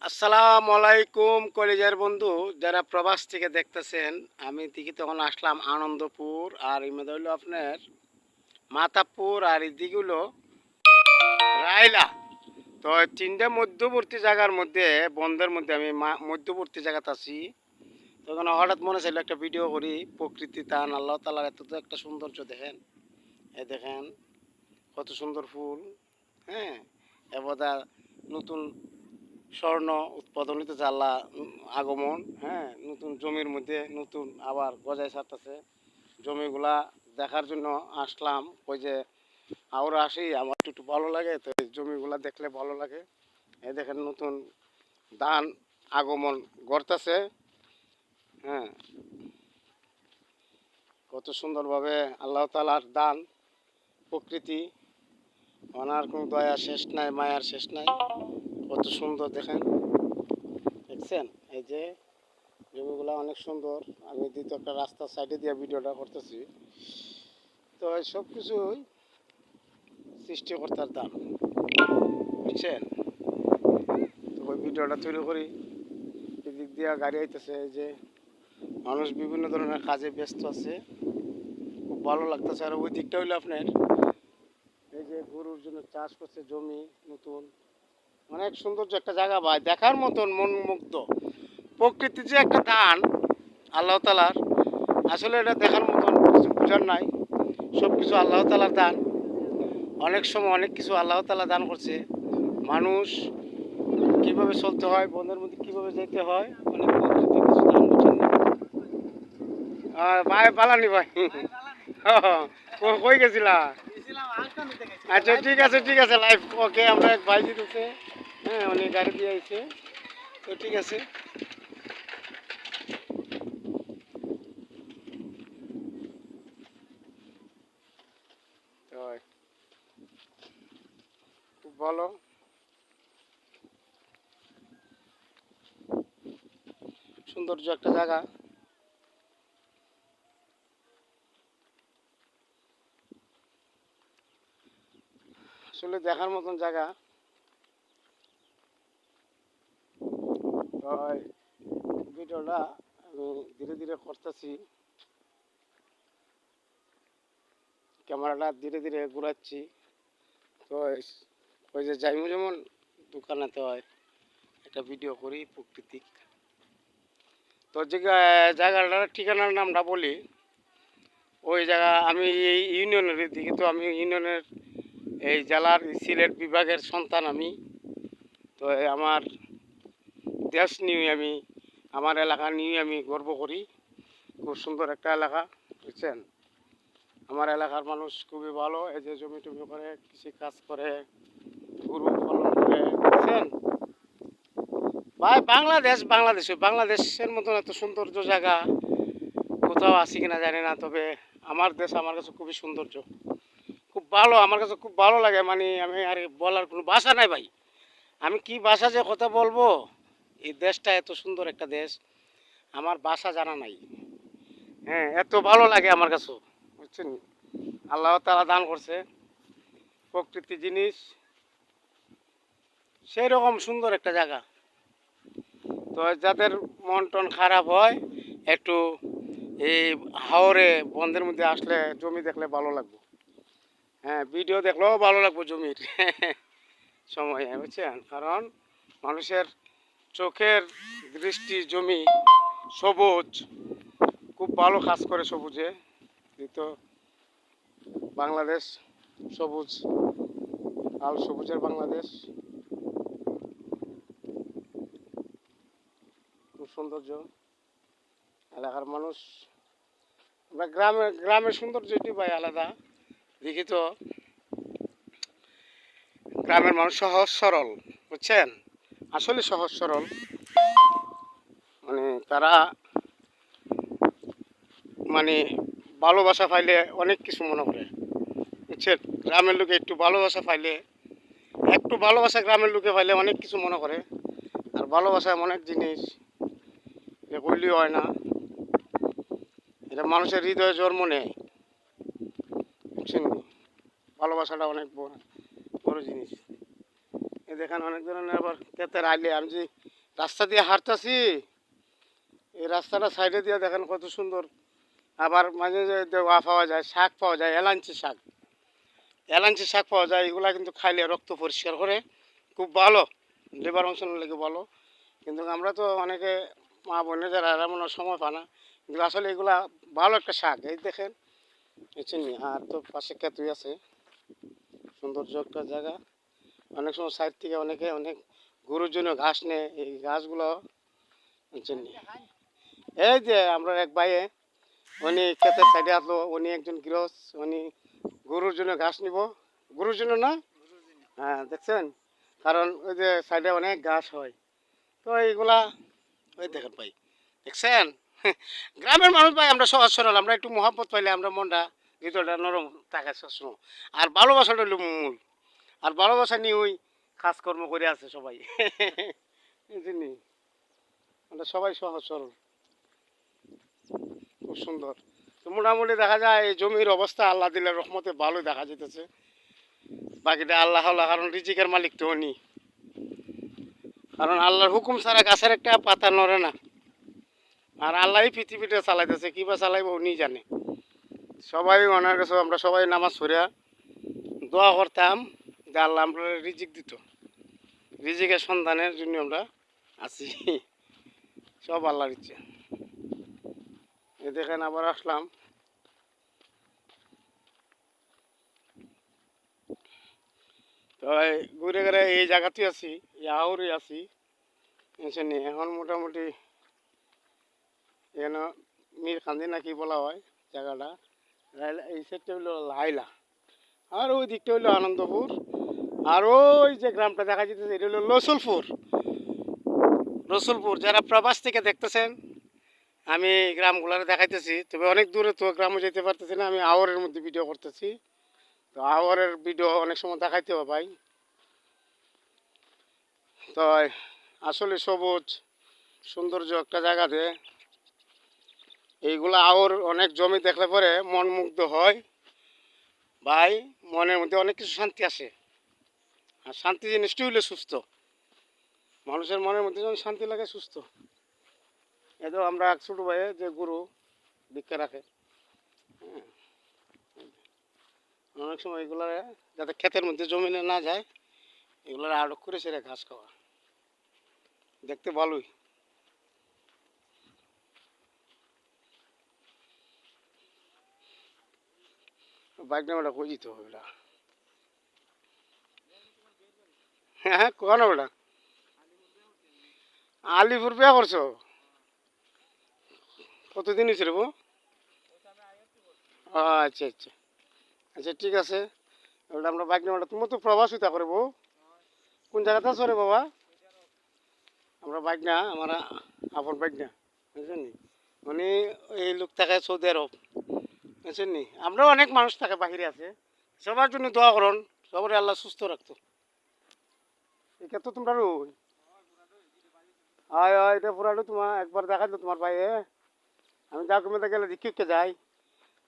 আসসালামু আলাইকুম কলেজের বন্ধু যারা প্রবাস থেকে দেখতেছেন। আমি থেকে তখন আসলাম আনন্দপুর, আর এমনি হইলো আপনার মাতাপুর, আর এদিকে হলো রায়লা। তো এই তিনটা মধ্যবর্তী জায়গার মধ্যে বন্ধের মধ্যে আমি মধ্যবর্তী জায়গাতে আছি। তখন হঠাৎ মনে চাইলো একটা ভিডিও করি। প্রকৃতি টান, আল্লাহ তালার এত তো একটা সৌন্দর্য দেখেন। এ দেখেন কত সুন্দর ফুল। হ্যাঁ, এবারে নতুন স্বর্ণ উৎপাদনিত জ্বালা আগমন। হ্যাঁ, নতুন জমির মধ্যে নতুন আবার গজায় ছাড়তেছে। জমিগুলা দেখার জন্য আসলাম। ওই যে আমরা আসি, আমার একটু একটু ভালো লাগে, তো এই জমিগুলা দেখলে ভালো লাগে। এই দেখেন নতুন ধান আগমন ঘটতেছে। হ্যাঁ, কত সুন্দরভাবে আল্লাহ তালার দান। প্রকৃতি, ওনার কোনো দয়া শেষ নাই, মায়ার শেষ নাই। কত সুন্দর দেখেন, দেখছেন? এই যে জমিগুলো অনেক সুন্দর। আমি দ্বিতীয় একটা রাস্তার সাইডে দিয়ে ভিডিওটা করতেছি। তো এই সব কিছুই সৃষ্টিকর্তার দান, বুঝছেন? তো ওই ভিডিওটা তৈরি করি, এদিক দিয়ে গাড়ি আইতেছে। এই যে মানুষ বিভিন্ন ধরনের কাজে ব্যস্ত আছে, খুব ভালো লাগতেছে। আর ওই দিকটা হইলো আপনার এই যে গরুর জন্য চাষ করছে জমি নতুন। অনেক সৌন্দর্য একটা জায়গা ভাই, দেখার মতন, মন মুগ্ধ। প্রকৃতির যে একটা দান আল্লাহ তালার, আসলে এটা দেখার মতন কিছু বোঝার নাই। সব কিছু আল্লাহ তালার দান। অনেক সময় অনেক কিছু আল্লাহ তালা দান করছে। মানুষ কিভাবে চলতে হয়, বনের মধ্যে কিভাবে যেতে হয়, অনেক প্রকৃতির কিছু দান বুঝছেন না? ভাই পালানি ভাই। কই গেছিলা? আচ্ছা ঠিক আছে, ঠিক আছে, লাইফ ওকে। আমরা এক ভাই দিতেছে, হ্যাঁ, উনি গাড়ি দিয়ে আইছে। তো ঠিক আছে। তো খুব ভালো সৌন্দর্য একটা জায়গা। আসলে দেখার মতন জায়গা। তো ভিডিওটা আমি ধীরে ধীরে করতেছি, ক্যামেরাটা ধীরে ধীরে ঘুরাচ্ছি। তো ওই যে যাইমু যেমন দোকানেতে হয়, একটা ভিডিও করি প্রাকৃতিক। তো যে জায়গাটার ঠিকানার নামটা বলি। ওই জায়গা আমি এই ইউনিয়নের দিকে, তো আমি ইউনিয়নের এই জেলার সিলেট বিভাগের সন্তান আমি। তো আমার দেশ নিয়ে আমি, আমার এলাকা নিয়ে আমি গর্ব করি। খুব সুন্দর একটা এলাকা, বুঝছেন? আমার এলাকার মানুষ খুবই ভালো। এই যে জমি টমি করে, কৃষি কাজ করে, গরু পালন করে, বুঝছেন ভাই? বাংলাদেশের মতন এত সৌন্দর্য জায়গা কোথাও আছে কিনা জানি না, তবে আমার দেশ আমার কাছে খুবই সৌন্দর্য, খুব ভালো। আমার কাছে খুব ভালো লাগে, মানে আমি আর বলার কোনো ভাষা নাই ভাই। আমি কি ভাষা যে কথা বলবো, এই দেশটা এত সুন্দর একটা দেশ, আমার ভাষা জানা নাই। হ্যাঁ, এত ভালো লাগে আমার কাছে, বুঝছেন? আল্লাহ তাআলা দান করছে প্রকৃতি জিনিস, সেই রকম সুন্দর একটা জায়গা। তো যাদের মন টন খারাপ হয়, একটু এই হাওরে বন্ধের মধ্যে আসলে জমি দেখলে ভালো লাগবে। হ্যাঁ, ভিডিও দেখলেও ভালো লাগবে জমির। সময়, বুঝছেন? কারণ মানুষের চোখের দৃষ্টি জমি, সবুজ, খুব ভালো কাজ করে সবুজে। এই তো বাংলাদেশ সবুজ, লাল সবুজের বাংলাদেশ, খুব সৌন্দর্য। এলাকার মানুষ, আমরা গ্রামের সৌন্দর্য এটি ভাই আলাদা। দেখি তো গ্রামের মানুষ সহজ সরল, বুঝছেন? আসলে সহজ সরল, মানে তারা মানে ভালোবাসা পাইলে অনেক কিছু মনে করে, বুঝছেন? গ্রামের লোকে একটু ভালোবাসা পাইলে, একটু ভালোবাসা গ্রামের লোকে পাইলে অনেক কিছু মনে করে। আর ভালোবাসা এমন এক জিনিস যে কইলেই হয় না, এটা মানুষের হৃদয়ে জন্ম নেয়, বুঝছেন? ভালোবাসাটা অনেক বড় বড় জিনিস। এই দেখেন অনেক ধরনের আবার ক্ষেতের আইলে, আমি যে রাস্তা দিয়ে হাঁটতাছি, এই রাস্তাটা সাইডে দিয়ে দেখেন কত সুন্দর। আবার মাঝে মাঝে দেওয়া পাওয়া যায়, শাক পাওয়া যায়, এলাঞ্চি শাক। এলাঞ্চি শাক পাওয়া যায়, এগুলা কিন্তু খাইলে রক্ত পরিষ্কার করে, খুব ভালো, লিভার ফাংশনের লেগে ভালো। কিন্তু আমরা তো অনেকে মা বোনে যারা এরা মনে হয় সময় পায় না, কিন্তু আসলে এগুলা ভালো একটা শাক। এই দেখেন এই চিনি, আর তো পাশে কেতুই আছে, সৌন্দর্য একটা জায়গা। অনেক সময় সাইড থেকে অনেকে অনেক গরুর জন্য ঘাস নেয়, এই ঘাসগুলো চিনি। এই যে আমরা এক ভাইয়ে, উনি ক্ষেতের সাইডে আসলো, উনি একজন গৃহস্থ, উনি গরুর জন্য ঘাস নিব। গরুর জন্য না, হ্যাঁ দেখছেন, কারণ ওই যে সাইডে অনেক ঘাস হয়, তো এইগুলা ওই দেখেন ভাই, দেখছেন। গ্রামের মানুষ ভাই, আমরা সহজ সরল, আমরা একটু মহাব্বত পাইলে আমরা মনটা ভিতরটা নরম থাকে সবসময়। আর ভালোবাসাটা হলো মূল, আর ভালোবাসা নিয়ে ওই কাজকর্ম করে আছে সবাই। এই জন্যে আমরা সবাই সহজ সরল, খুব সুন্দর। তো মোটামুটি দেখা যায় এই জমির অবস্থা আল্লাহ দিলের রহমতে ভালোই দেখা যেতেছে। বাকিটা আল্লাহ আল্লাহ, কারণ রিজিকের মালিক তো উনি, কারণ আল্লাহর হুকুম ছাড়া গাছের একটা পাতা নড়ে না। আর আল্লাহই পৃথিবীটা চালাইতেছে, কিবা চালাইব উনি জানে। সবাই ওনার কাছে আমরা সবাই নামাজ পড়িয়া দোয়া করতাম যে আল্লাহ আমরা রিজিক দিত, রিজিকের সন্ধানের জন্য আমরা আছি। সব আল্লাহর ইচ্ছে। এ দেখেন আবার আসলাম, তো ঘুরে ঘুরে এই জায়গাতে আছি, আউরে আছি। এখন মোটামুটি এখানে মিরখান্দি নাকি বলা হয় জায়গাটা। এই সাইডটা হইলো লাইলা, আর ওই দিকটা হইলো আনন্দপুর, আর ওই যে গ্রামটা দেখা যেতেছে এটা হলো রসুলপুর। রসুলপুর যারা প্রবাস থেকে দেখতেছেন, আমি গ্রামগুলো দেখাইতেছি, তবে অনেক দূরে তো গ্রামে যেতে পারতেছি না, আমি আওয়ারের মধ্যে ভিডিও করতেছি। তো আওয়ারের ভিডিও অনেক সময় দেখাইতে হবে ভাই। তো আসলে সবুজ সৌন্দর্য একটা জায়গাতে এইগুলা আওর অনেক জমি দেখলে পরে মন মুগ্ধ হয় ভাই, মনের মধ্যে অনেক কিছু শান্তি আসে। আর শান্তি জিনিসটি হইলে সুস্থ, মানুষের মনের মধ্যে যখন শান্তি লাগে সুস্থ। এই তো আমরা এক ছোটো ভাইয়ে যে গুরু ভিক্ষা রাখে, হ্যাঁ, অনেক সময় এগুলো যাতে ক্ষেতের মধ্যে জমিনে না যায়, এগুলো আটক করে সেটা ঘাস খাওয়া, দেখতে ভালোই। বাইক নামাটা কই দিতে হবে এটা। হ্যাঁ হ্যাঁ, কোন ওটা আলিপুর বিয়া করছো? কতদিন হয়েছে রে বউ? আচ্ছা আচ্ছা, আচ্ছা ঠিক আছে। ওটা আমরা বাইক নামাটা, তুমি তো প্রবাসী তা করে বউ, কোন জায়গাতে আছো রে বাবা? আমরা বাইক না, আমার আপন বাইক না, বুঝছেন নি। উনি এই লোক থাকে সৌদি আরব, বুঝছেন নি। আমরাও অনেক মানুষ থাকে বাহিরে আছে, সবার জন্য দোয়া করুন, সবার আল্লাহ সুস্থ রাখতো। এটা তো তোমরা রই, হয় হয়, এটা পুরানো তোমার একবার দেখাইলো তোমার ভাইয়ে। আমি যা কমে গেলে দেখি যাই,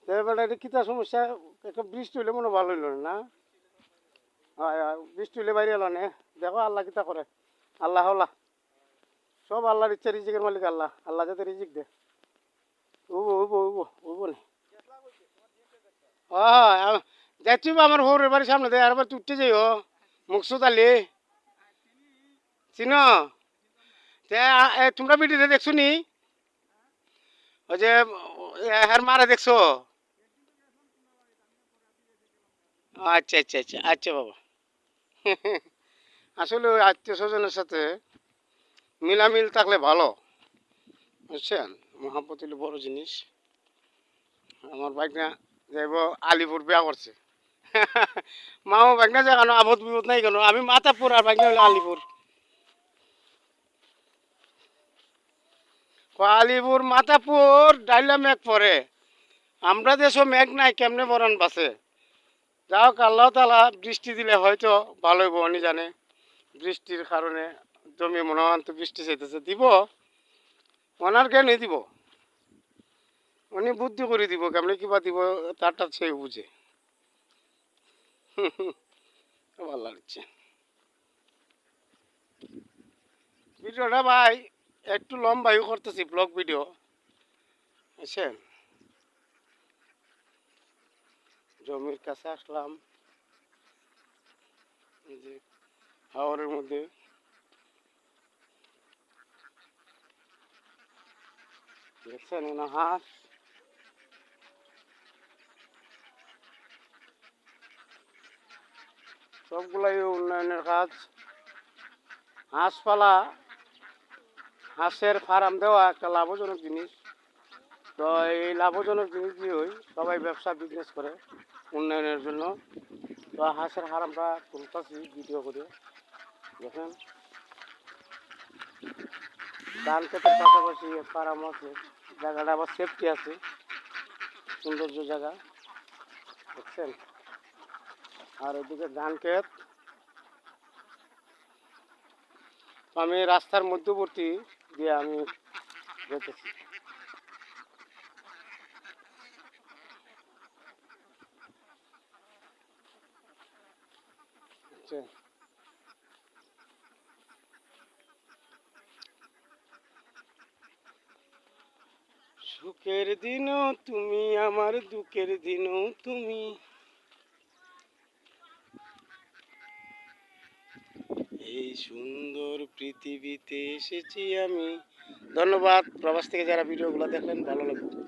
এবার এটা কিতা সমস্যা, একটা বৃষ্টি হইলে মনে ভালো হইল না। হয় হয়, বৃষ্টি হইলে বাইরে এলো না, দেখো আল্লাহ কিতা করে। আল্লাহ আল্লাহ, সব আল্লাহর ইচ্ছা, রিজিকের মালিক আল্লাহ, আল্লাহ যাতে রিজিক দে। উবো উবো উবো উবো নে। হ্যাঁ, যাচ্ছি আমার ভোরের বাড়ির সামনে দেয়, আরবার তুই উঠতে যাইও মুকসুদ আলী, চিনো? তে তোমরা ভিডিওতে দেখছো নি, ওই যে হ্যার মারা দেখছো? আচ্ছা আচ্ছা আচ্ছা আচ্ছা বাবা। আসলে ওই আত্মীয় স্বজনের সাথে মিলামিল থাকলে ভালো, বুঝছেন। মহাব্বত হলো বড় জিনিস। আমার বাইকনা যাইব আলিপুর বিয়া করছে। মাও বাইকনা যায় কেন, আবদ বিপদ নাই কেন, আমি মাতাপুর আর বাইকনা হলো আলিপুর। আলিপুর মাতাপুর ডাইলা মেঘ পরে, আমরা দেশও মেঘ নাই, কেমনে বরণ বাসে। যাও আল্লাহ তালা বৃষ্টি দিলে হয়তো ভালো হইব, উনি জানে। বৃষ্টির কারণে জমি মনে হয় তো বৃষ্টি চাইতেছে, দিব ওনার জ্ঞানে দিব, উনি বুদ্ধি করে দিব, কেমনে কিবা দিব তারটা সে বুঝে। ভালো লাগছে। ভিডিওটা ভাই একটু লম্বাই করতেছি, ব্লগ ভিডিও, বুঝছেন? জমির কাছে আসলাম, এই যে হাওরের মধ্যে দেখছেন না হাঁস, সবগুলাই উন্নয়নের কাজ। হাঁস পালা, হাঁসের ফার্ম দেওয়া একটা লাভজনক জিনিস। তো এই লাভজনক জিনিস দিয়েই সবাই ব্যবসা বিজনেস করে উন্নয়নের জন্য। তো হাঁসের ফার্মটা তুলতেছি ভিডিও করে, দেখেন ধান ক্ষেতের পাশাপাশি ফার্ম আছে, জায়গাটা আবার সেফটি আছে, সৌন্দর্য জায়গা, দেখছেন? আর ওইদিকে ধান ক্ষেত। আমি রাস্তার মধ্যবর্তী দিয়ে আমি যেতেছি। আচ্ছা, সুখের দিনও তুমি, আমার দুঃখের দিনও তুমি, এই সুন্দর পৃথিবীতে এসেছি আমি। ধন্যবাদ প্রবাস থেকে যারা ভিডিওগুলো দেখলেন, ভালো লাগবে।